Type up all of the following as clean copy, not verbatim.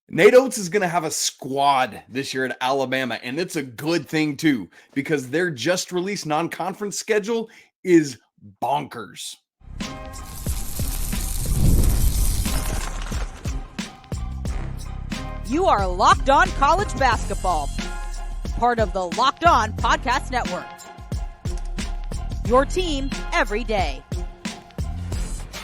Nate Oats is going to have a squad this year at Alabama, and it's a good thing too, because their just released non-conference schedule is bonkers. You are Locked On College Basketball, part of the Locked On Podcast Network. Your team every day.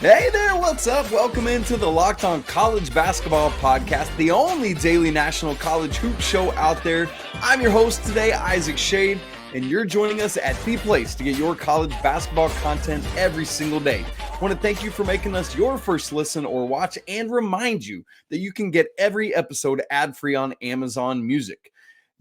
Hey there, what's up? Welcome into the Locked On College Basketball Podcast, the only daily national college hoop show out there. I'm your host today, Isaac Schade, and you're joining us at the place to get your college basketball content every single day. I want to thank you for making us your first listen or watch and remind you that you can get every episode ad-free on Amazon Music.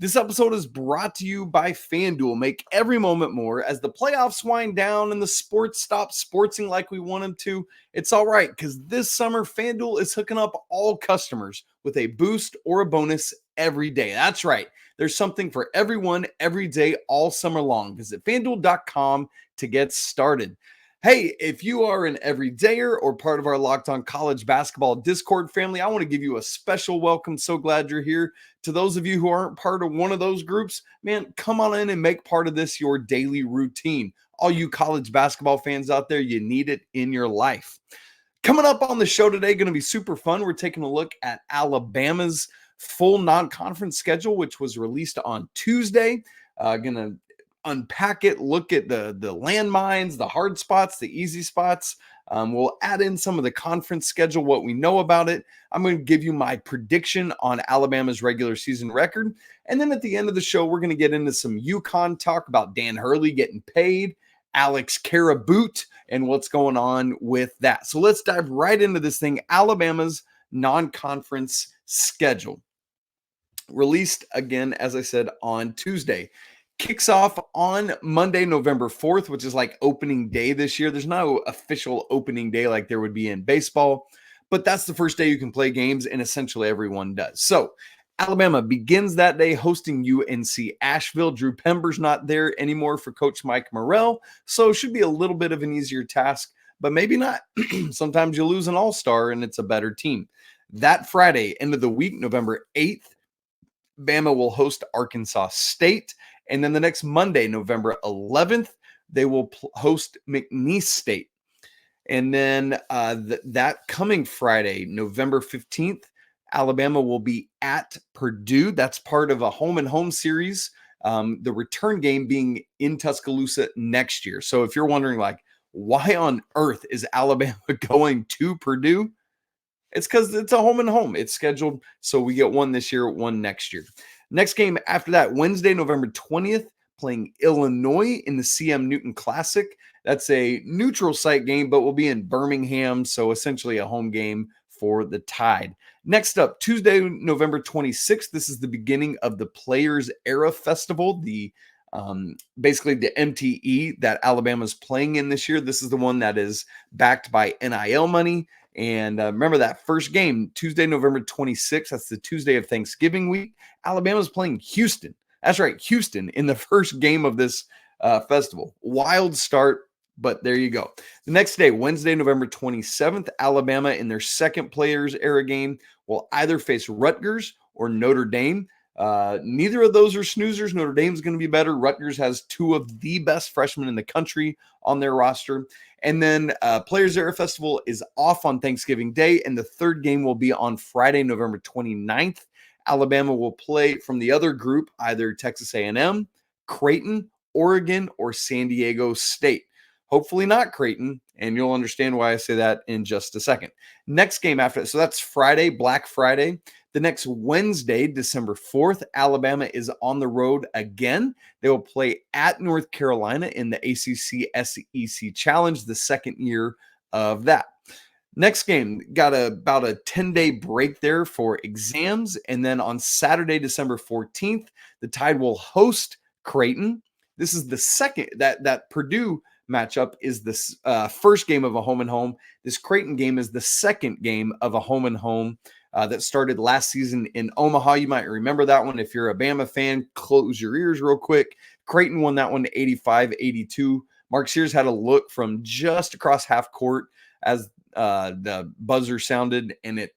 This episode is brought to you by FanDuel. Make every moment more as the playoffs wind down and the sports stop sportsing like we want them to. It's all right, because this summer, FanDuel is hooking up all customers with a boost or a bonus every day. That's right. There's something for everyone every day all summer long. Visit FanDuel.com to get started. Hey, if you are an everydayer or part of our Locked On College Basketball Discord family, I want to give you a special welcome. So glad you're here. To those of you who aren't part of one of those groups, man, come on in and make part of this your daily routine. All you college basketball fans out there, you need it in your life. Coming up on the show today, going to be super fun. We're taking a look at Alabama's full non-conference schedule, which was released on Tuesday. Going to unpack it, look at the landmines, the hard spots, the easy spots. We'll add in some of the conference schedule, what we know about it. I'm going to give you my prediction on Alabama's regular season record. And then at the end of the show, we're going to get into some UConn talk about Dan Hurley getting paid, Alex Caraboot, and what's going on with that. So let's dive right into this thing. Alabama's non-conference schedule. Released again, as I said, on Tuesday. Kicks off on Monday, November 4th, which is like opening day this year. There's no official opening day like there would be in baseball, but that's the first day you can play games, and essentially everyone does. So Alabama begins that day hosting UNC Asheville. Drew Pember's not there anymore for Coach Mike Morrell, so it should be a little bit of an easier task, but maybe not. Sometimes you lose an all-star and it's a better team. That Friday, end of the week, November 8th, Bama will host Arkansas State. And then the next Monday, November 11th, they will host McNeese State. And then that coming Friday, November 15th, Alabama will be at Purdue. That's part of a home-and-home series, the return game being in Tuscaloosa next year. So if you're wondering, like, why on earth is Alabama going to Purdue? It's because it's a home-and-home. It's scheduled so we get one this year, one next year. Next game after that, Wednesday, November 20th, playing Illinois in the CM Newton Classic. That's a neutral site game, but will be in Birmingham, so essentially a home game for the Tide. Next up, Tuesday, November 26th. This is the beginning of the Players Era Festival, basically the MTE that Alabama's playing in this year. This is the one that is backed by NIL money. And remember that first game, Tuesday, November 26th. That's the Tuesday of Thanksgiving week. Alabama's playing Houston. That's right, Houston in the first game of this festival. Wild start, but there you go. The next day, Wednesday, November 27th, Alabama in their second Players Era game will either face Rutgers or Notre Dame. Neither of those are snoozers. Notre Dame's going to be better. Rutgers has two of the best freshmen in the country on their roster. And then Players Era Festival is off on Thanksgiving Day, and the third game will be on Friday, November 29th. Alabama will play from the other group, either Texas A&M, Creighton, Oregon, or San Diego State. Hopefully not Creighton, and you'll understand why I say that in just a second. Next game after that, so that's Friday, Black Friday. The next Wednesday, December 4th, Alabama is on the road again. They will play at North Carolina in the ACC SEC Challenge, the second year of that. Next game, got about a 10-day break there for exams. And then on Saturday, December 14th, the Tide will host Creighton. This is the second, that Purdue matchup is the first game of a home and home. This Creighton game is the second game of a home and home that started last season in Omaha. You might remember that one. If you're a Bama fan, close your ears real quick. Creighton won that one 85-82. Mark Sears had a look from just across half court as the buzzer sounded, and it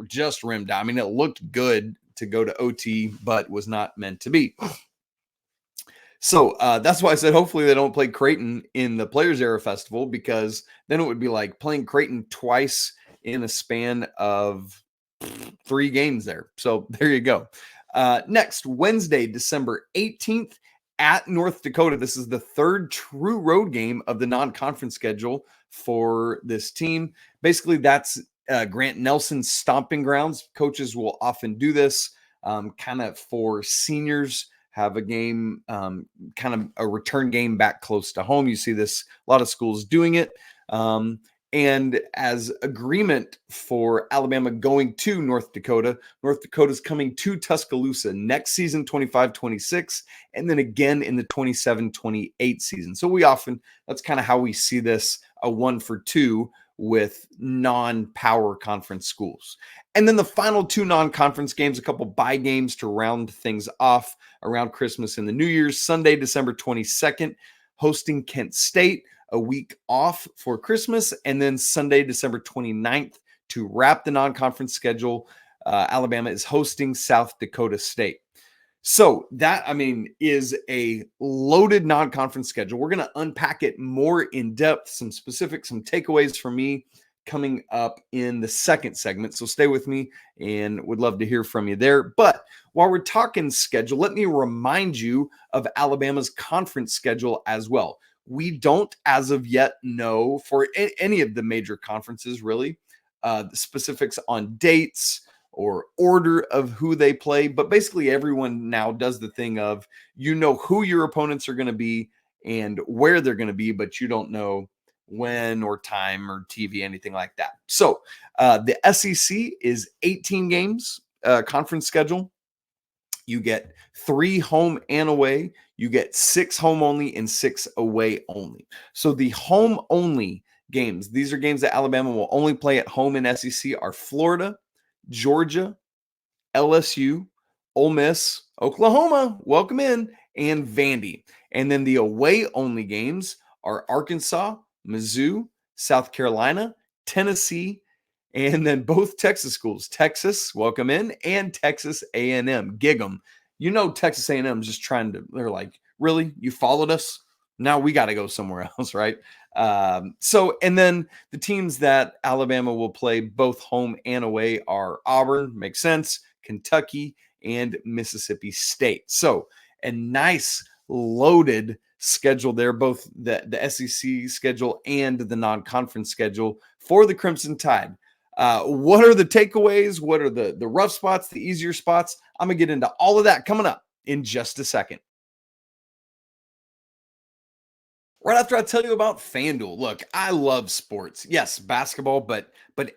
just rimmed out. I mean, it looked good to go to OT, but was not meant to be. So that's why I said hopefully they don't play Creighton in the Players Era Festival, because then it would be like playing Creighton twice in a span of 3 games there. So there you go. Next, Wednesday, December 18th at North Dakota. This is the third true road game of the non-conference schedule for this team. Basically, that's Grant Nelson's stomping grounds. Coaches will often do this kind of for seniors, have a game, kind of a return game back close to home. You see this, a lot of schools doing it. And as agreement for Alabama going to North Dakota's coming to Tuscaloosa next season, 25-26, and then again in the 27-28 season. So that's kind of how we see this, a 1-for-2 with non-power conference schools. And then the final 2 non-conference games, a couple bye games to round things off around Christmas and the New Year's. Sunday, December 22nd, hosting Kent State, a week off for Christmas. And then Sunday, December 29th, to wrap the non-conference schedule, Alabama is hosting South Dakota State. So that, is a loaded non-conference schedule. We're going to unpack it more in depth, some specifics, some takeaways for me coming up in the second segment. So stay with me and would love to hear from you there. But while we're talking schedule, let me remind you of Alabama's conference schedule as well. We don't, as of yet, know for any of the major conferences, really, the specifics on dates or order of who they play. But basically, everyone now does the thing of, who your opponents are going to be and where they're going to be, but you don't know when or time or TV, anything like that. So the SEC is 18 games conference schedule. You get 3 home and away. You get 6 home only and 6 away only. So the home only games, these are games that Alabama will only play at home in SEC, are Florida, Georgia, LSU, Ole Miss, Oklahoma, welcome in, and Vandy. And then the away only games are Arkansas, Mizzou, South Carolina, Tennessee, and then both Texas schools, Texas, welcome in, and Texas A&M, gig 'em. Texas A&M is just they're like, really? You followed us? Now we got to go somewhere else, right? And then the teams that Alabama will play both home and away are Auburn, makes sense, Kentucky, and Mississippi State. So a nice loaded schedule there, both the SEC schedule and the non-conference schedule for the Crimson Tide. What are the takeaways? What are the rough spots, the easier spots? I'm going to get into all of that coming up in just a second. Right after I tell you about FanDuel. Look, I love sports. Yes, basketball, but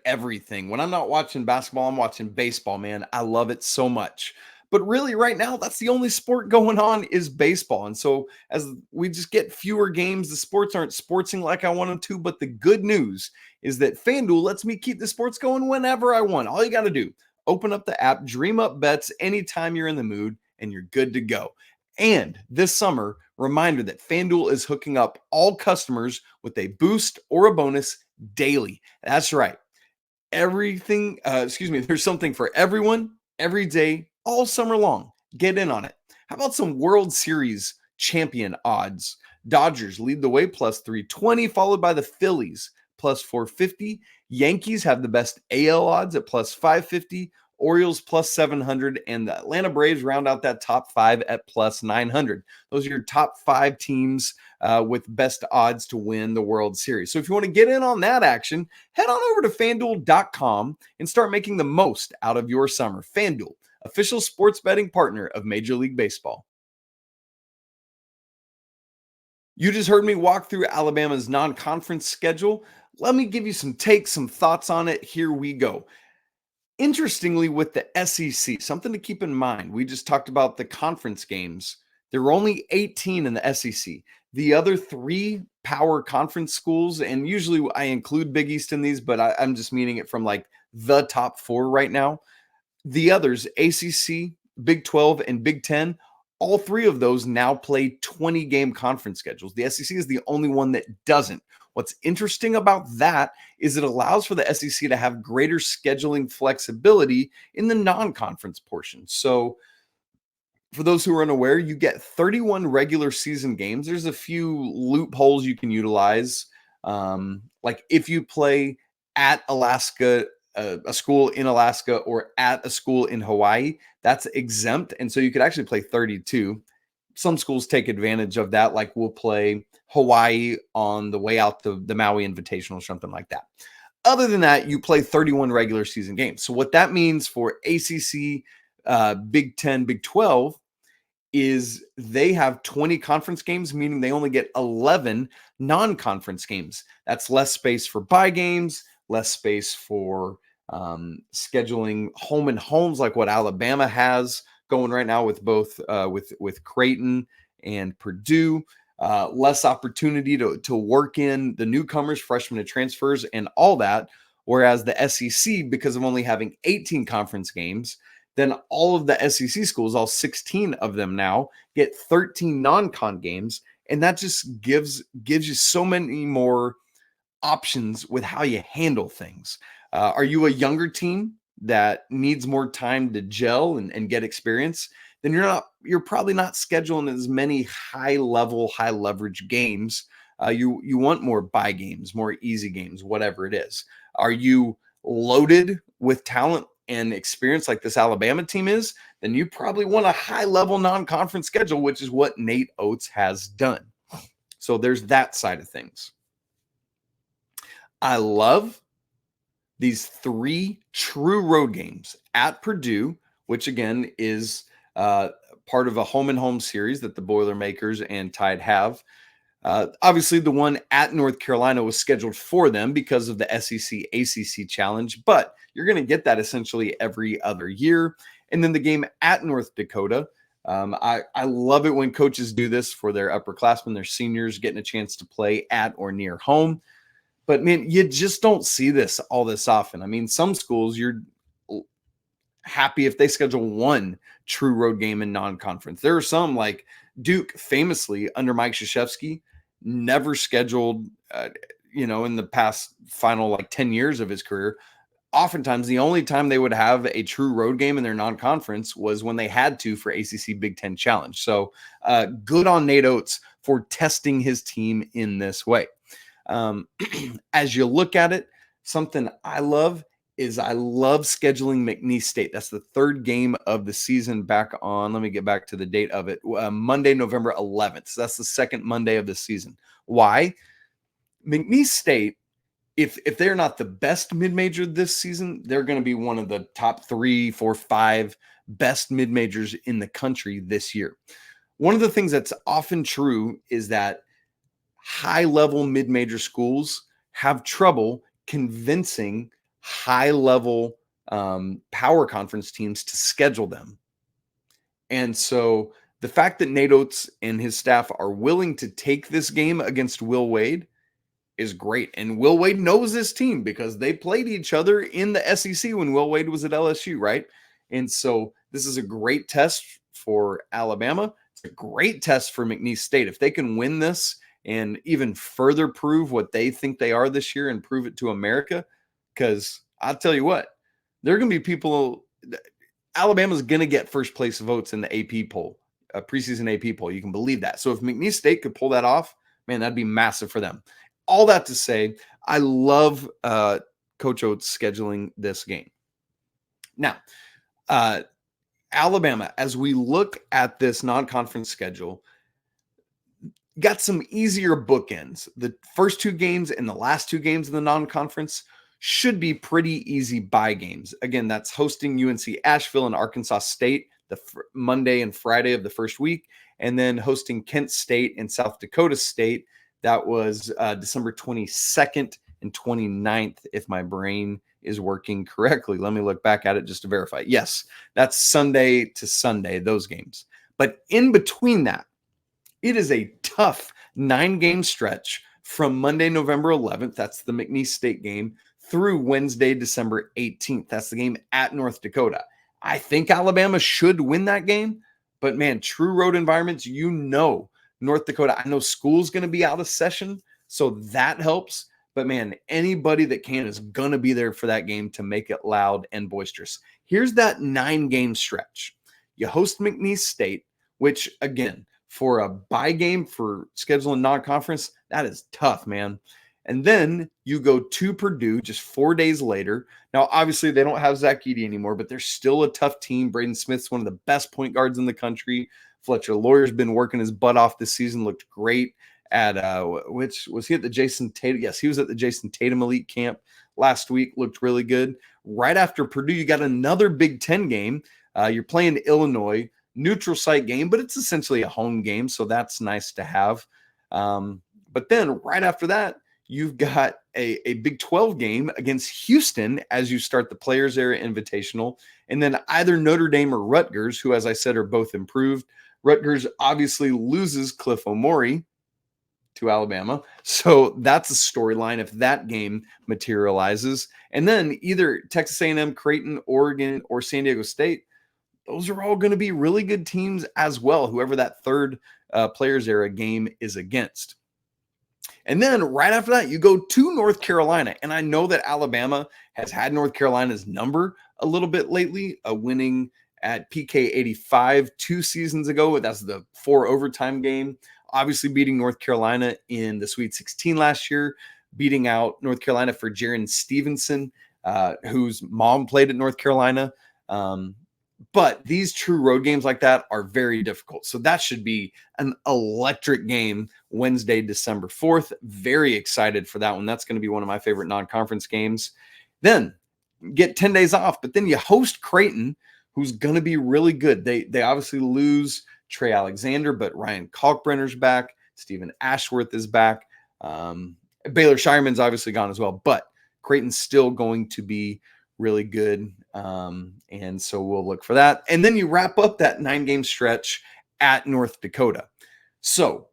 everything. When I'm not watching basketball, I'm watching baseball, man. I love it so much. But really, right now, that's the only sport going on is baseball. And so as we just get fewer games, the sports aren't sportsing like I want them to. But the good news is that FanDuel lets me keep the sports going whenever I want. All you got to do, open up the app, dream up bets anytime you're in the mood, and you're good to go. And this summer, reminder that FanDuel is hooking up all customers with a boost or a bonus daily. That's right. There's something for everyone, every day, all summer long. Get in on it. How about some World Series champion odds? Dodgers lead the way plus 320, followed by the Phillies plus 450. Yankees have the best AL odds at plus 550. Orioles plus 700, and the Atlanta Braves round out that top 5 at plus 900. Those are your top 5 teams with best odds to win the World Series. So if you want to get in on that action, head on over to FanDuel.com and start making the most out of your summer. FanDuel, official sports betting partner of Major League Baseball. You just heard me walk through Alabama's non-conference schedule. Let me give you some takes, some thoughts on it. Here we go. Interestingly, with the SEC, something to keep in mind, we just talked about the conference games. There were only 18 in the SEC. The other 3 power conference schools, and usually I include Big East in these, but I'm just meaning it from like the top 4 right now. The others, ACC, Big 12, and Big 10, All three of those now play 20-game conference schedules. The SEC is the only one that doesn't. What's interesting about that is it allows for the SEC to have greater scheduling flexibility in the non-conference portion. So for those who are unaware, you get 31 regular season games. There's a few loopholes you can utilize. Like if you play at Alaska, a school in Alaska, or at a school in Hawaii, that's exempt. And so you could actually play 32. Some schools take advantage of that. Like we'll play Hawaii on the way out the Maui Invitational or something like that. Other than that, you play 31 regular season games. So what that means for ACC, Big 10, Big 12 is they have 20 conference games, meaning they only get 11 non-conference games. That's less space for bye games, less space for scheduling home and homes like what Alabama has going right now with both with Creighton and Purdue. Less opportunity to work in the newcomers, freshmen and transfers, and all that. Whereas the SEC, because of only having 18 conference games, then all of the SEC schools, all 16 of them now, get 13 non-con games. And that just gives you so many more options with how you handle things. Are you a younger team that needs more time to gel and get experience? Then you're probably not scheduling as many high level, high leverage games. You want more bye games, more easy games, whatever it is. Are you loaded with talent and experience like this Alabama team is? Then you probably want a high level non-conference schedule, which is what Nate Oats has done. So there's that side of things. I love these 3 true road games at Purdue, which again is part of a home and home series that the Boilermakers and Tide have. Obviously, the one at North Carolina was scheduled for them because of the SEC ACC challenge, but you're going to get that essentially every other year. And then the game at North Dakota. I love it when coaches do this for their upperclassmen, their seniors, getting a chance to play at or near home. But man, you just don't see this all this often. I mean, some schools, you're happy if they schedule 1 true road game in non-conference. There are some, like Duke, famously under Mike Krzyzewski, never scheduled, in the past final like 10 years of his career. Oftentimes, the only time they would have a true road game in their non-conference was when they had to for ACC Big Ten Challenge. So good on Nate Oats for testing his team in this way. As you look at it, something I love scheduling McNeese State. That's the 3rd game of the season back on, let me get back to the date of it, Monday, November 11th. So that's the 2nd Monday of the season. Why? McNeese State, if they're not the best mid-major this season, they're going to be one of the top 3, 4, 5 best mid-majors in the country this year. One of the things that's often true is that high-level mid-major schools have trouble convincing high-level power conference teams to schedule them. And so the fact that Nate Oats and his staff are willing to take this game against Will Wade is great. And Will Wade knows this team because they played each other in the SEC when Will Wade was at LSU, right? And so this is a great test for Alabama. It's a great test for McNeese State. If they can win this and even further prove what they think they are this year and prove it to America, because I'll tell you what, there are going to be people, Alabama's going to get first place votes in the AP poll, a preseason AP poll. You can believe that. So if McNeese State could pull that off, man, that'd be massive for them. All that to say, I love Coach Oats scheduling this game. Now, Alabama, as we look at this non-conference schedule, got some easier bookends. The first 2 games and the last 2 games in the non-conference should be pretty easy bye games. Again, that's hosting UNC Asheville and Arkansas State the Monday and Friday of the first week, and then hosting Kent State and South Dakota State. That was December 22nd and 29th, if my brain is working correctly. Let me look back at it just to verify. Yes, that's Sunday to Sunday, those games. But in between that, it is a tough 9-game stretch from Monday, November 11th. That's the McNeese State game, through Wednesday, December 18th. That's the game at North Dakota. I think Alabama should win that game, But man, true road environments, North Dakota, I know school's going to be out of session, so that helps. But man, anybody that can is going to be there for that game to make it loud and boisterous. Here's that 9-game stretch. You host McNeese State, which again, for a bye game for scheduling non-conference, that is tough, man. And then you go to Purdue just 4 days later. Now, obviously, they don't have Zach Edey anymore, but they're still a tough team. Braden Smith's one of the best point guards in the country. Fletcher Lawyer's been working his butt off this season, looked great at, which was he at the Jason Tatum? Yes, he was at the Jason Tatum Elite Camp last week, looked really good. Right after Purdue, you got another Big Ten game. You're playing Illinois, neutral site game, but it's essentially a home game, so that's nice to have. But then right after that, you've got a Big 12 game against Houston as you start the Players Era Invitational, and then either Notre Dame or Rutgers, who, as I said, are both improved. Rutgers obviously loses Cliff Omori to Alabama, so that's a storyline if that game materializes. And then either Texas A&M, Creighton, Oregon, or San Diego State, those are all going to be really good teams as well, whoever that third Players Era game is against. And then right after that, you go to North Carolina. And I know that Alabama has had North Carolina's number a little bit lately, winning at PK 85 2 seasons ago. That's the 4 overtime game. Obviously beating North Carolina in the Sweet 16 last year, beating out North Carolina for Jarin Stevenson, whose mom played at North Carolina. But these true road games like that are very difficult. So that should be an electric game Wednesday, December 4th. Very excited for that one. That's going to be one of my favorite non-conference games. Then get 10 days off, but then you host Creighton, who's going to be really good. They obviously lose Trey Alexander, but Ryan Kalkbrenner's back. Stephen Ashworth is back. Baylor Shireman's obviously gone as well, but Creighton's still going to be really good. And so we'll look for that. And then you wrap up that 9-game stretch at North Dakota. So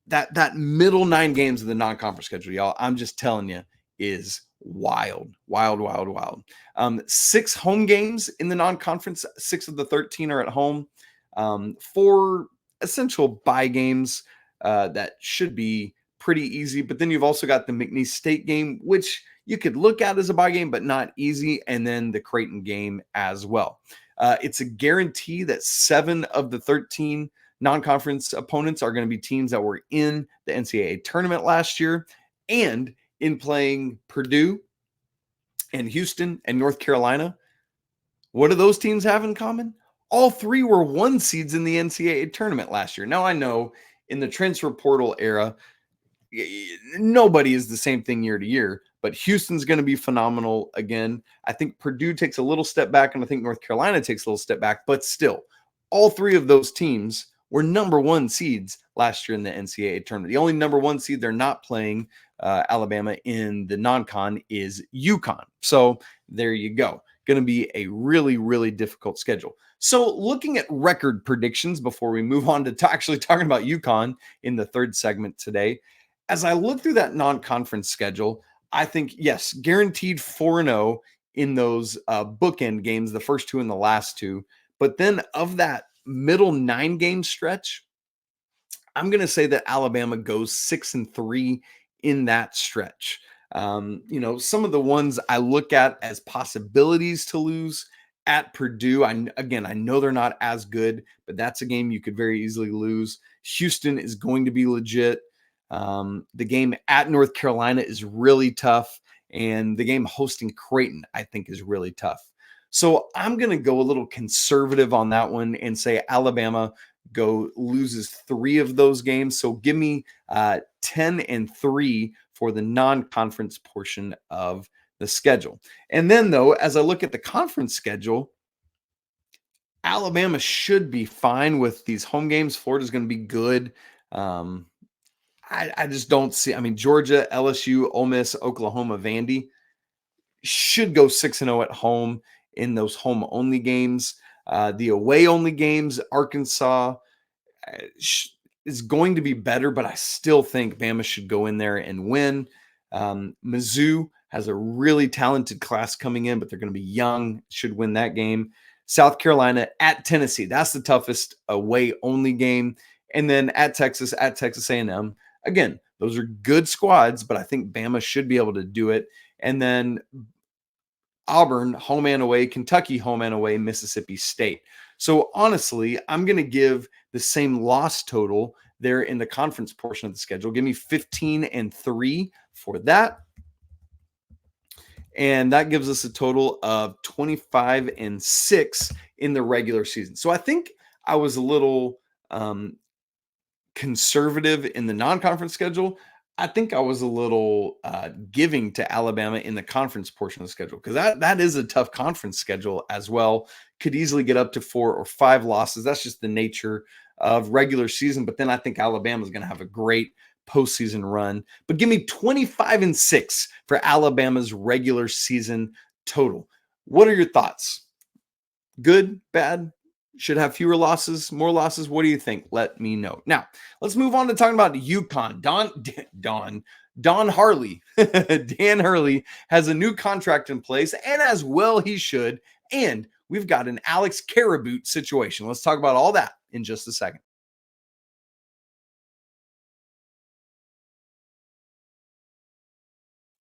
that middle 9 games of the non-conference schedule, y'all, I'm just telling you, is wild. 6 home games in the non-conference. 6 of the 13 are at home. 4 essential bye games that should be pretty easy. But then you've also got the McNeese State game, which you could look at as a bye game, but not easy. And then the Creighton game as well. It's a guarantee that 7 of the 13 non-conference opponents are going to be teams that were in the NCAA tournament last year. And in playing Purdue and Houston and North Carolina, what do those teams have in common? All 3 were 1 seeds in the NCAA tournament last year. Now, I know in the transfer portal era, nobody is the same thing year to year, but Houston's going to be phenomenal again. I think Purdue takes a little step back, and I think North Carolina takes a little step back, but still, all 3 of those teams were number 1 seeds last year in the NCAA tournament. The only number 1 seed they're not playing Alabama in the non-con is UConn. So there you go. Going to be a really, really difficult schedule. So looking at record predictions before we move on to actually talking about UConn in the third segment today, as I look through that non-conference schedule, I think, yes, guaranteed 4-0 in those bookend games, the first 2 and the last 2. But then of that middle 9-game stretch, I'm going to say that Alabama goes 6-3 in that stretch. Some of the ones I look at as possibilities to lose at Purdue. I know they're not as good, but that's a game you could very easily lose. Houston is going to be legit. The game at North Carolina is really tough, and the game hosting Creighton, I think, is really tough. So I'm going to go a little conservative on that one and say Alabama loses 3 of those games. So give me 10-3 for the non-conference portion of the schedule. And then, though, as I look at the conference schedule, Alabama should be fine with these home games. Florida's going to be good. I just don't see. I mean, Georgia, LSU, Ole Miss, Oklahoma, Vandy should go 6-0 at home in those home-only games. The away-only games, Arkansas is going to be better, but I still think Bama should go in there and win. Mizzou has a really talented class coming in, but they're going to be young, should win that game. South Carolina, at Tennessee. That's the toughest away only game. And then at Texas A&M. Again, those are good squads, but I think Bama should be able to do it. And then Auburn, home and away, Kentucky, home and away, Mississippi State. So honestly, I'm going to give the same loss total there in the conference portion of the schedule. Give me 15-3 for that. And that gives us a total of 25-6 in the regular season. So I think I was a little conservative in the non-conference schedule. I think I was a little giving to Alabama in the conference portion of the schedule, because that is a tough conference schedule as well. Could easily get up to 4 or 5 losses. That's just the nature of regular season. But then I think Alabama is going to have a great postseason run. But give me 25-6 for Alabama's regular season total. What are your thoughts? Good, bad? Should have fewer losses, more losses? What do you think? Let me know. Now, let's move on to talking about UConn. Don Hurley. Dan Hurley has a new contract in place, and as well he should. And we've got an Alex Caraboot situation. Let's talk about all that in just a second.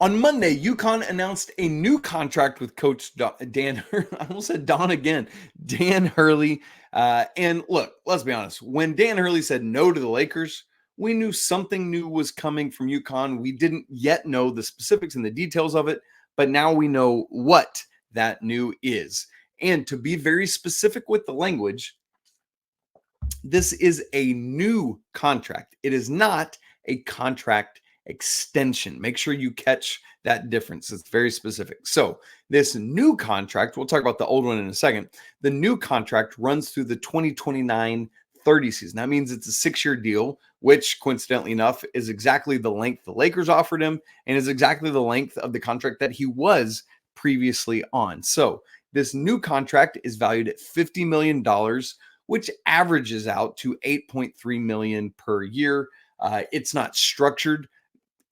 On Monday, UConn announced a new contract with Coach Dan. I almost said Don again. Dan Hurley. And look, let's be honest. When Dan Hurley said no to the Lakers, we knew something new was coming from UConn. We didn't yet know the specifics and the details of it, but now we know what that new is. And to be very specific with the language, this is a new contract. It is not a contract extension. Make sure you catch that difference. It's very specific. So this new contract, we'll talk about the old one in a second. The new contract runs through the 2029-30 season. That means it's a 6-year deal, which coincidentally enough is exactly the length the Lakers offered him and is exactly the length of the contract that he was previously on. So this new contract is valued at $50 million, which averages out to $8.3 million per year. It's not structured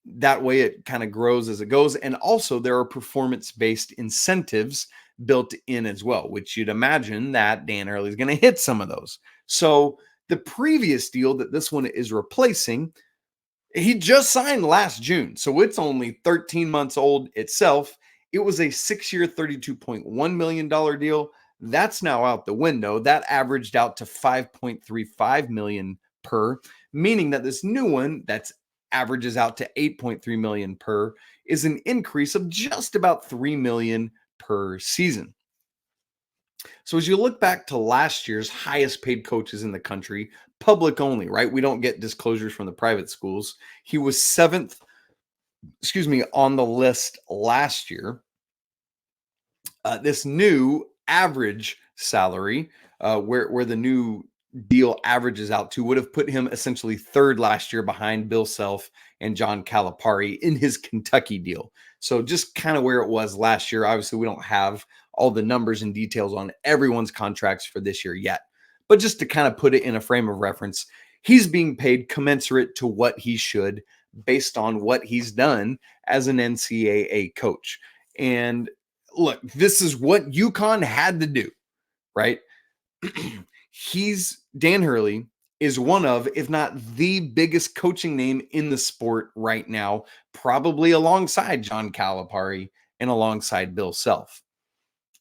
that way. It kind of grows as it goes. And also there are performance-based incentives built in as well, which you'd imagine that Dan Hurley is going to hit some of those. So the previous deal that this one is replacing, he just signed last June. So it's only 13 months old itself. It was a 6-year, $32.1 million deal. That's now out the window. That averaged out to $5.35 million per, meaning that this new one that's averages out to $8.3 million per is an increase of just about $3 million per season. So as you look back to last year's highest paid coaches in the country, public only, right? We don't get disclosures from the private schools. He was 7th, on the list last year. This new average salary, where the new deal averages out to, would have put him essentially 3rd last year behind Bill Self and John Calipari in his Kentucky deal. So just kind of where it was last year. Obviously, we don't have all the numbers and details on everyone's contracts for this year yet. But just to kind of put it in a frame of reference, he's being paid commensurate to what he should based on what he's done as an NCAA coach. And look, this is what UConn had to do, right? Dan Hurley is one of, if not the biggest coaching name in the sport right now, probably alongside John Calipari and alongside Bill Self.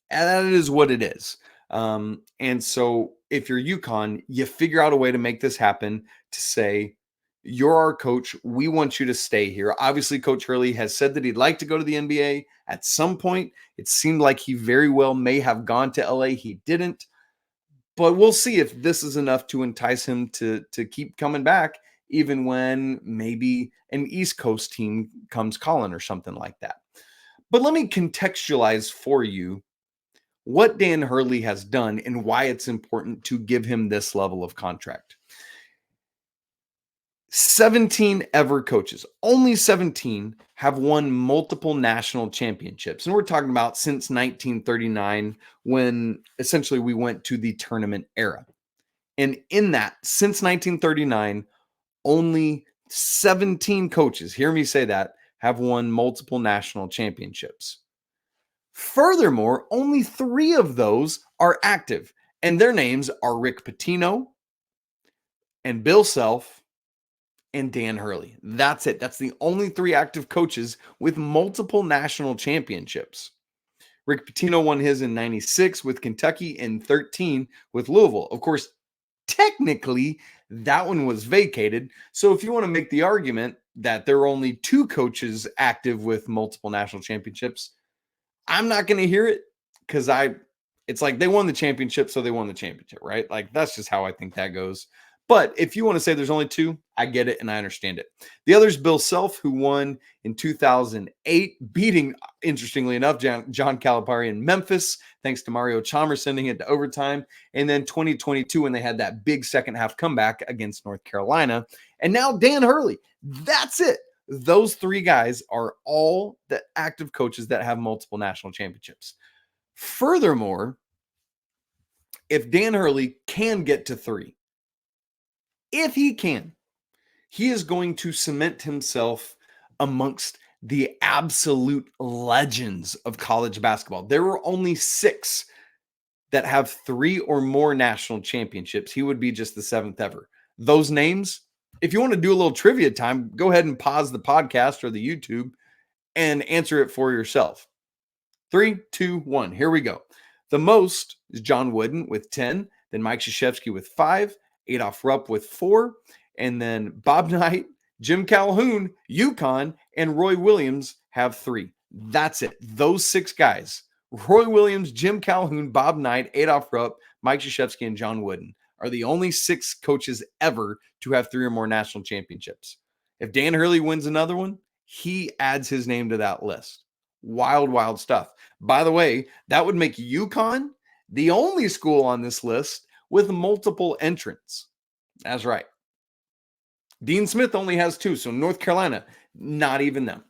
And that is what it is. And so if you're UConn, you figure out a way to make this happen, to say, you're our coach. We want you to stay here. Obviously, Coach Hurley has said that he'd like to go to the NBA at some point. It seemed like he very well may have gone to LA. He didn't. But we'll see if this is enough to entice him to keep coming back, even when maybe an East Coast team comes calling or something like that. But let me contextualize for you what Dan Hurley has done and why it's important to give him this level of contract. 17 ever coaches, only 17 have won multiple national championships. And we're talking about since 1939, when essentially we went to the tournament era. And in that, since 1939, only 17 coaches, hear me say that, have won multiple national championships. Furthermore, only 3 of those are active, and their names are Rick Pitino and Bill Self and Dan Hurley. That's it. That's the only 3 active coaches with multiple national championships. Rick Pitino won his in 96 with Kentucky and 13 with Louisville. Of course, technically, that one was vacated. So if you want to make the argument that there are only 2 coaches active with multiple national championships, I'm not going to hear it because it's like they won the championship, so they won the championship, right? Like that's just how I think that goes. But if you want to say there's only 2, I get it and I understand it. The other is Bill Self, who won in 2008, beating, interestingly enough, John Calipari in Memphis, thanks to Mario Chalmers sending it to overtime. And then 2022, when they had that big second half comeback against North Carolina. And now Dan Hurley. That's it. Those 3 guys are all the active coaches that have multiple national championships. Furthermore, if Dan Hurley can get to 3, if he can, he is going to cement himself amongst the absolute legends of college basketball. There were only 6 that have 3 or more national championships. He would be just the 7th ever. Those names, if you want to do a little trivia time, go ahead and pause the podcast or the YouTube and answer it for yourself. 3, 2, 1. Here we go. The most is John Wooden with 10, then Mike Krzyzewski with 5, Adolph Rupp with 4, and then Bob Knight, Jim Calhoun, UConn, and Roy Williams have 3. That's it. Those 6 guys, Roy Williams, Jim Calhoun, Bob Knight, Adolph Rupp, Mike Krzyzewski, and John Wooden are the only 6 coaches ever to have 3 or more national championships. If Dan Hurley wins another one, he adds his name to that list. Wild, wild stuff. By the way, that would make UConn the only school on this list with multiple entrants. That's right. Dean Smith only has 2, so North Carolina, not even them.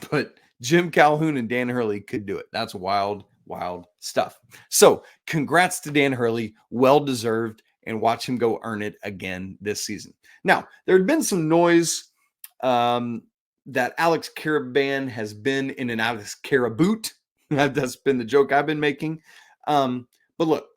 But Jim Calhoun and Dan Hurley could do it. That's wild, wild stuff. So congrats to Dan Hurley. Well-deserved, and watch him go earn it again this season. Now, there had been some noise that Alex Karaban has been in an Alex Karaboot. That's been the joke I've been making. But look,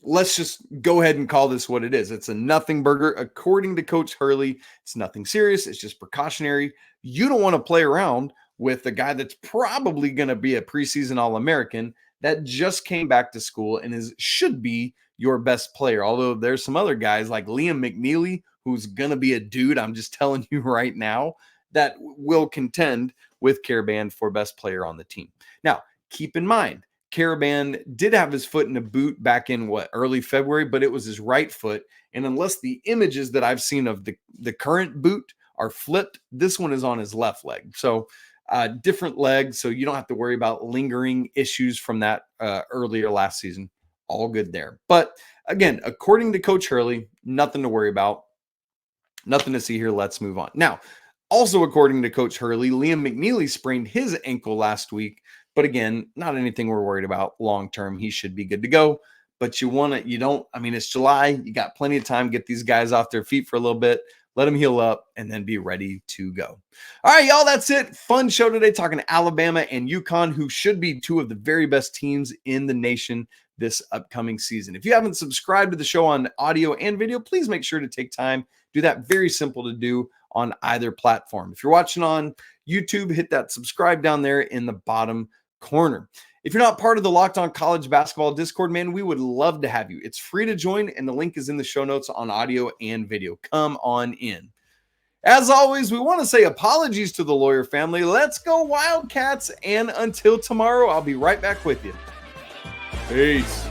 let's just go ahead and call this what it is. It's a nothing burger. According to Coach Hurley, it's nothing serious. It's just precautionary. You don't want to play around with a guy that's probably going to be a preseason All-American that just came back to school and should be your best player. Although there's some other guys like Liam McNeely, who's going to be a dude, I'm just telling you right now, that will contend with Karaban for best player on the team. Now, keep in mind, Karaban did have his foot in a boot back in early February, but it was his right foot. And unless the images that I've seen of the current boot are flipped, this one is on his left leg. So different leg. So you don't have to worry about lingering issues from that earlier last season. All good there. But again, according to Coach Hurley, nothing to worry about. Nothing to see here. Let's move on. Now, also according to Coach Hurley, Liam McNeely sprained his ankle last week. But again, not anything we're worried about long-term. He should be good to go. But it's July. You got plenty of time. Get these guys off their feet for a little bit. Let them heal up and then be ready to go. All right, y'all, that's it. Fun show today talking to Alabama and UConn, who should be 2 of the very best teams in the nation this upcoming season. If you haven't subscribed to the show on audio and video, please make sure to take time. Do that. Very simple to do on either platform. If you're watching on YouTube, hit that subscribe down there in the bottom corner. If you're not part of the Locked On College Basketball Discord, man, we would love to have you. It's free to join, and the link is in the show notes on audio and video. Come on in. As always, we want to say apologies to the lawyer family. Let's go Wildcats, and until tomorrow, I'll be right back with you. Peace.